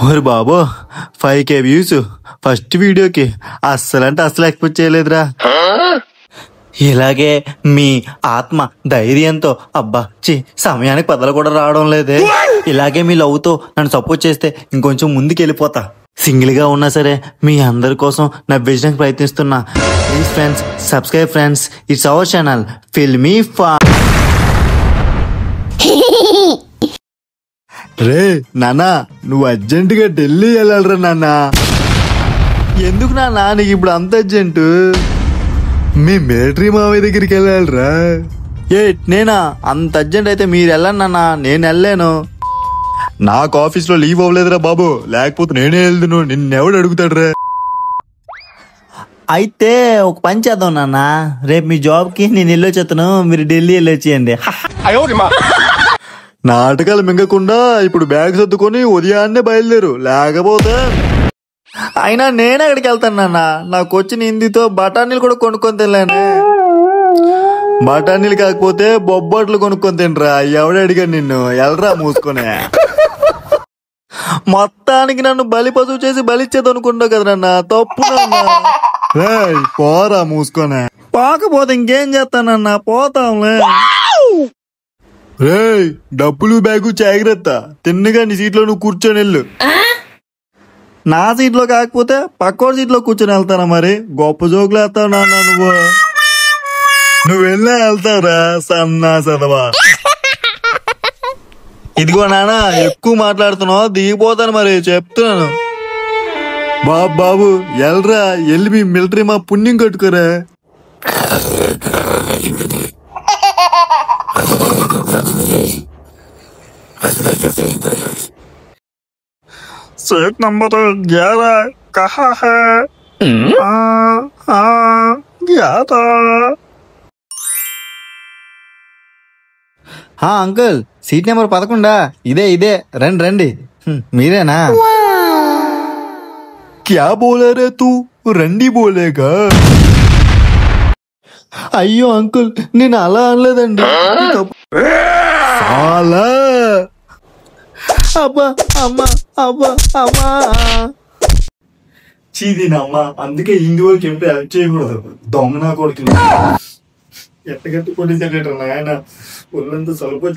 ఓరి బాబో 5K views first వీడియోకి అస్సలంటే అస్సలు ఎక్స్పెక్ట్ చేయలేదురా. ఇలాగే మీ ఆత్మ ధైర్యంతో అబ్బా సమయానికి పదలు కూడా రావడం లేదే. ఇలాగే మీ లవ్తో నన్ను సపోర్ట్ చేస్తే ఇంకొంచెం ముందుకు వెళ్ళిపోతా. సింగిల్ గా ఉన్నా సరే మీ అందరి కోసం నవ్వించడానికి ప్రయత్నిస్తున్నా. Please friends, subscribe friends, it's our channel filmy fun. రే నాన్నా, నువ్వు అర్జెంటుగా ఢిల్లీ వెళ్ళాలరా నాన్నా. ఎందుకు నాన్నా నీకు ఇప్పుడు అంత అర్జెంటు? మీ మిలిటరీ మావయ్య దగ్గరికి వెళ్ళాలరా. నేనా? అంత అర్జెంట్ అయితే మీరు వెళ్ళండి నాన్న, నేను వెళ్ళాను. నాకు ఆఫీస్లో లీవ్ అవ్వలేదురా బాబు, లేకపోతే నేనే వెళ్దును. నిన్నెవడు అడుగుతాడురా. అయితే ఒక పని చేద్దాం నాన్న, రేపు మీ జాబ్కి నేను వెళ్ళొచ్చేస్తాను, మీరు ఢిల్లీ వెళ్ళొచ్చేయండి. నాటకాలు మింగకుండా ఇప్పుడు బ్యాగ్ సర్దుకొని ఉదయాన్నే బయలుదేరు, లేకపోతే అయినా నేను ఎక్కడికి వెళ్తాను నాన్న. నాకు వచ్చిన హిందీతో బఠానీలు కూడా కొనుక్కొని తినలేను. బఠానీలు కాకపోతే బొబ్బట్లు కొనుక్కొని తినరా. ఎవడు అడిగాడు నిన్ను? ఎల్రా మూసుకొని. మొత్తానికి నన్ను బలి పశువు చేసి బలిచ్చేది అనుకుంటావు కదా నాన్న, తప్పు నాన్న. పోరా మూసుకొని. పోకపోతే ఇంకేం చేస్తానన్నా, పోతాంలే. రే డబ్బులు బ్యాగు జాగ్రత్త, తిన్నగా నీ సీట్లో నువ్వు కూర్చొని వెళ్ళు. నా సీట్లో కాకపోతే పక్కోడి సీట్లో కూర్చొని వెళ్తానా? మరి గొప్ప జోకులు వేస్తావు నాన్న నువ్వు వెళ్ళా వెళ్తావురా సన్నా సదవా. ఇదిగో నాన్న, ఎక్కువ మాట్లాడుతున్నావు, దిగిపోతాను మరి చెప్తున్నాను. బాబు ఎల్రా, వెళ్ళి మీ మిలిటరీ మా పుణ్యం కట్టుకోరా. सीट नंबर 11 कहाँ है? 11. Uncle, seat number 11. ఇదే రండి రండి. మీరేనా? క్యా బోలా రే తూ, రండి బోలేగా. అయ్యో అంకుల్, నేను అలా అనలేదండి. చాలా అబ్బా అమ్మా అబ్బా అమ్మా చీదీనమ్మా. అందుకే హిందూ వాళ్ళకి ఏమిటో హెల్ప్ చేయకూడదు. దొంగ నా కొడుకు ఎట్టగట్టు కొట్టేసాడట నాయన, ఒళ్ళంతా సలుపు.